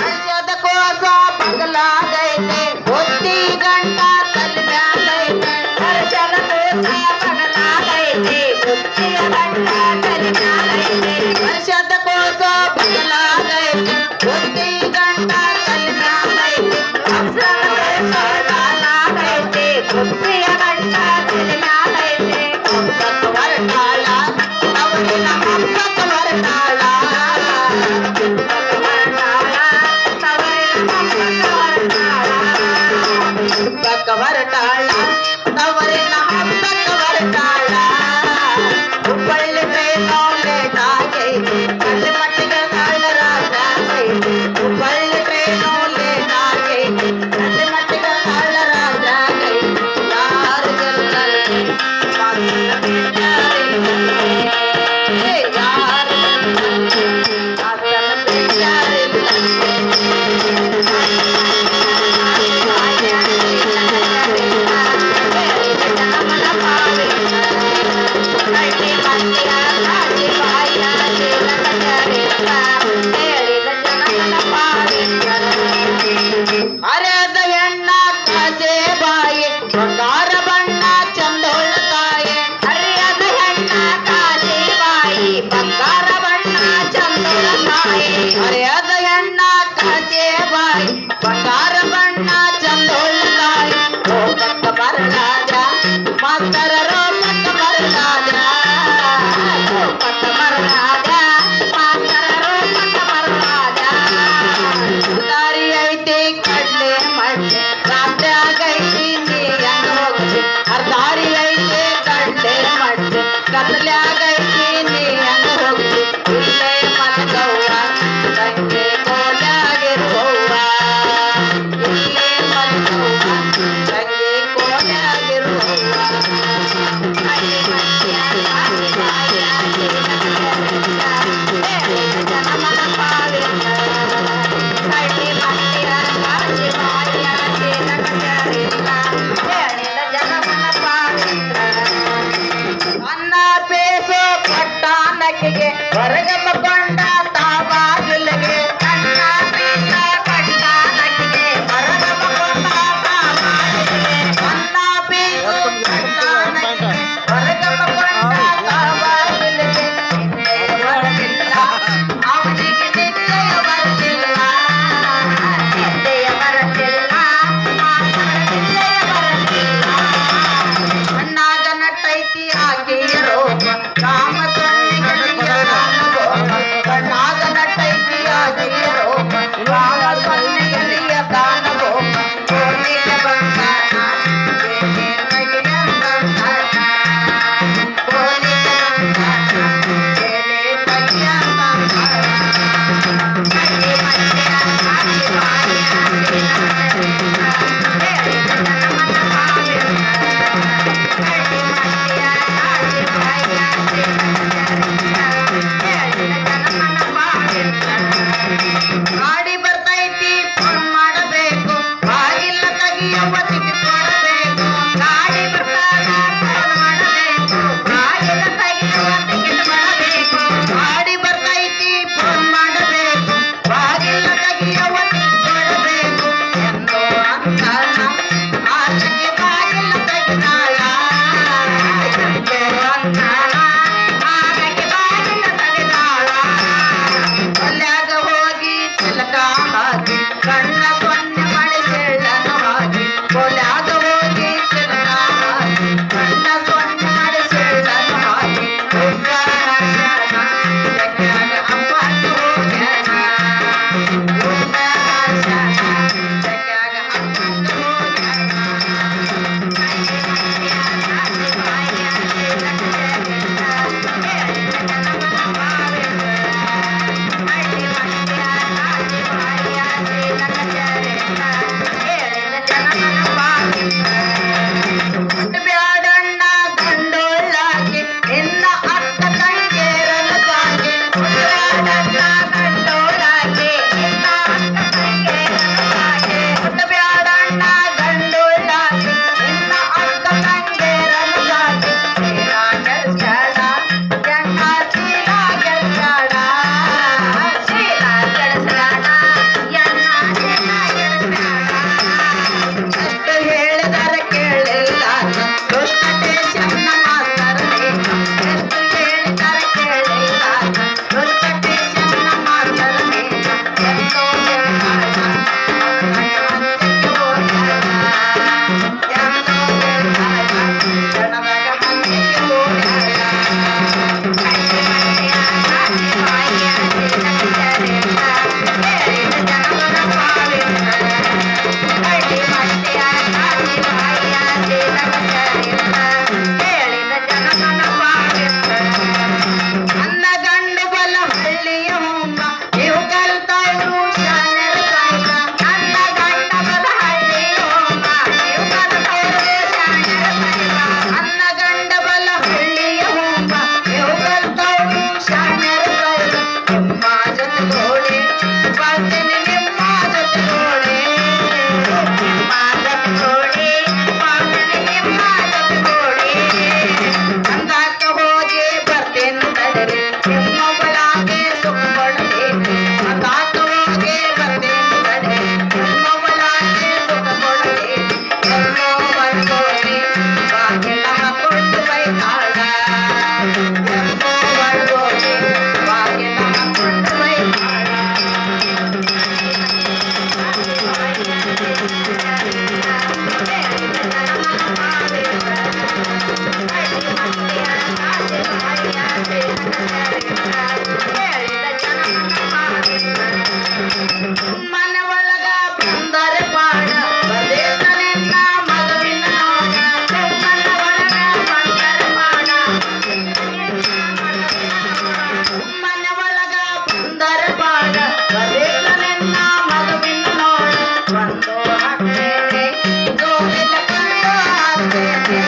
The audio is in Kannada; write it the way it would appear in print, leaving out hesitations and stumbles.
ವರ್ಷದ ಕೋಸ ಬಗಲಾಗೈತೆ ಬುದ್ಧಿ ಗಂಟ ಕಲ್ಮ್ಯಾಗೈತೆ ವರ್ಷದ ಕೋಸ ಬಗಲಾಗೈತೆ ಬುದ್ಧಿಯ ಗಂಟ ಕಲ್ಮ್ಯಾಗೈತೆ ವರ್ಷದ ಕೋಸ ಬಗಲಾಗೈತೆ ಬುದ್ಧಿ ಗಂಟ ಕಲ್ಮ್ಯಾಗೈತೆ ವರ್ಷದ ಕೋಸ ಬಗಲಾಗೈತೆ ಬುದ್ಧಿಯ ಗಂಟ ಕಲ್ಮ್ಯಾಗೈತೆ ಹಬ್ಬಕ್ಕ ವರಟಾಳ ತವರಿನ ಹಬ್ಬಕ್ಕ ವರಟಾಳ ವರಟಾಳ ತವರಿನ ಹಬ್ಬಕ್ಕ ವರಟಾಳ ಹುಬ್ಬಳ್ಳಿ ಟ್ರೈನು ಲೇಟ್ ಆಗೈತೆ ಕಳ್ಳಿ ಮಟ್ಟಿಗೆ ಕಾಳ ರಾಜ ಆಗೈತೆ ಹುಬ್ಬಳ್ಳಿ ಟ್ರೈನು ಲೇಟ್ ಆಗೈತೆ ಕಳ್ಳಿ ಮಟ್ಟಿಗೆ ಕಾಳ ರಾಜ ಆಗೈತೆ ಯಾರು ಗೆಲ್ಲಲಿ ಯಾರು ಅರೆದ ಹೆಣ್ಣ ಕಾಸೆ ಬಾಯಿ ಬಂಗಾರ ಬಣ್ಣ ಚಂದೋಳ ತಾಯಿ ಅರಿಯದ ಹೆಣ್ಣ ಕಾಸೆ ಬಾಯಿ ಬಂಗಾರ ಬಣ್ಣ ಚಂದೋಳ ತಾಯಿ ಅರಿಯದ ಹೆಣ್ಣ ಕಾಸೆ ಬಾಯಿ ಬಂಗಾರ ಬಣ್ಣ ಚಂದೋಳ ತಾಯಿ ರೋಪಕ್ಕ ಬರಲಾದ ಮಾಸ್ತರ ರೋಪಕ್ಕ ಬರಲಾದ ರೋಪಕ್ಕ ಬರಲಾದ ಮಾಸ್ತರ ರೋಪಕ್ಕ ಬರಲಾದ ದಾರಿ ಐತಿ ಕಡ್ಲೆ ಮಡ್ಲೆ ರಾತ್ರಿ ಆಗೈತಿ ನೀ ಹೆಂಗ ಹೋಗ್ತಿ ಅರ್ಧಾರಿ ಐತಿ ಕಡ್ಲೆ ಮಡ್ಲೆ ಕತ್ಲೆ ಆಗೈತಿ ನೀ ಹೆಂಗ ಹೋಗ್ತಿ ಇಲ್ಲೇ ಮಲಗವ್ವ ತಂಗಿ ಕೋಲ್ಯಾಗಿರುವವ್ವ ಇಲ್ಲೇ ಮಲಗವ್ವ ತಂಗಿ ಕೋಲ್ಯಾಗಿರುವವ್ವ ಜನಮನ ಪಾಲಿಂದ ಅನ್ನ ಬೇಸೋ ಪಟ್ಟಾನಕ್ಕೆ ಹೊರಗಮ್ಮ ಕೊಂಡ ತಾವಾಗಿಲ್ಲಿಗೆ ಅನ್ನ ಬೇಸ ಪಟ್ಟಾನಕ್ಕೆ ಹೊರಗಮ್ಮ ಕೊಂಡ ತಾವಾಗಿಲ್ಲಿಗೆ ಅನ್ನ ಬೇಸೋ ಪಟ್ಟಾನಕ್ಕೆ ಹೊರಗಮ್ಮ ಕೊಂಡ ತಾವಾಗಿಲ್ಲಿಗೆ ಬರಲಿಲ್ಲ ಅವನಿಗೆ ನಿದ್ದೆಯ ಬರಲಿಲ್ಲ ನಿದ್ದೆಯ ಬರಲಿಲ್ಲ ನಿದ್ದೆಯ ಬರಲಿಲ್ಲ ಅಣ್ಣಾಗ ನಟ್ಟೈತಿ ಆಕೆಯ ರೋಗ ರಾಮ ಸೊನ್ನಿಗೆ ರಾಮ ಒಳಗೆ ಸುಖ ಕೊಡಬೇಕು ಕಾತುವಾಗೆ ಬಂದೇನು ಕಡೆ ನಮ್ಮ ಒಳಗೆ ಸುಖ ಕೊಡಬೇಕು ಎಲ್ಲೋ ಬರ್ಗೋರಿ ಬಾಗಿಲ ಕೊಟ್ಟು ಬೈತಾಳ ಎಲ್ಲೋ ಬರ್ಗೋರಿ ಬಾಗಿಲ ಕೊಟ್ಟು ಬೈತಾಳ ಮನೆ ಒಳಗ ಬಂದರೆ ಪಾಡ ಬದೇತ ನಿನ್ನ ಮಗುವಿನ ನೋಡ ಮನೆ ಒಳಗ ಬಂದರೆ ಪಾಡ ಮನೆ ಒಳಗ ಬಂದರೆ ಪಾಡ ಬದೇತ ನಿನ್ನ ಮಗುವಿನ ನೋಡ ಒಂದು ಹಾಕ್ತೇನೆ ಜೋರಿನ ಕಣ್ಣು ಹಾಕ್ತೇನೆ